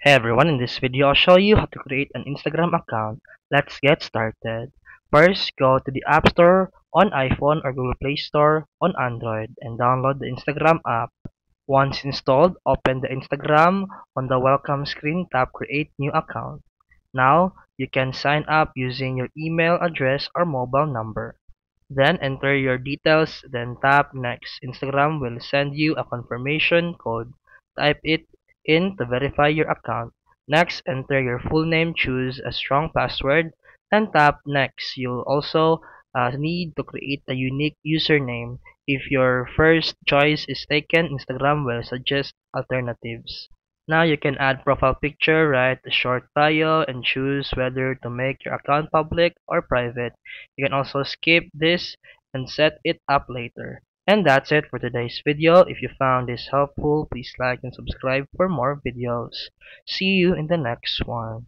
Hey everyone, in this video I'll show you how to create an Instagram account. Let's get started. First, go to the App Store on iPhone or Google Play Store on Android and download the Instagram app. Once installed, open the Instagram. On the welcome screen, tap Create New Account. Now, you can sign up using your email address or mobile number. Then enter your details, then tap Next. Instagram will send you a confirmation code. Type it in to verify your account. Next, enter your full name, choose a strong password, and tap Next. You'll also need to create a unique username. If your first choice is taken, Instagram will suggest alternatives. Now you can add profile picture, write a short bio, and choose whether to make your account public or private. You can also skip this and set it up later. And that's it for today's video. If you found this helpful, please like and subscribe for more videos. See you in the next one.